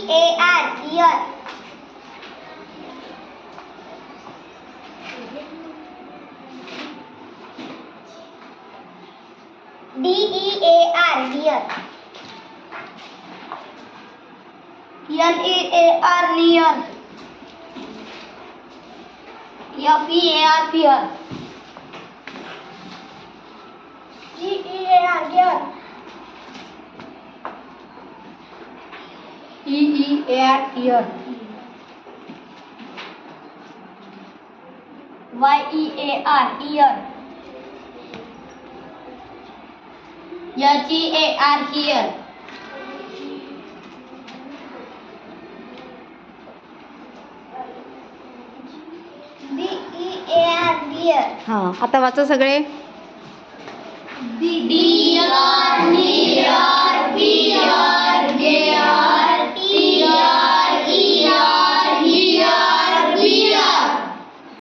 EAR ear. DEAR deer. NEAR near. FEAR fear. GEAR gear. EEAR ear. YEAR ear. HEAR here. BEAR beer. हां आता वाचा सगळे. Deer.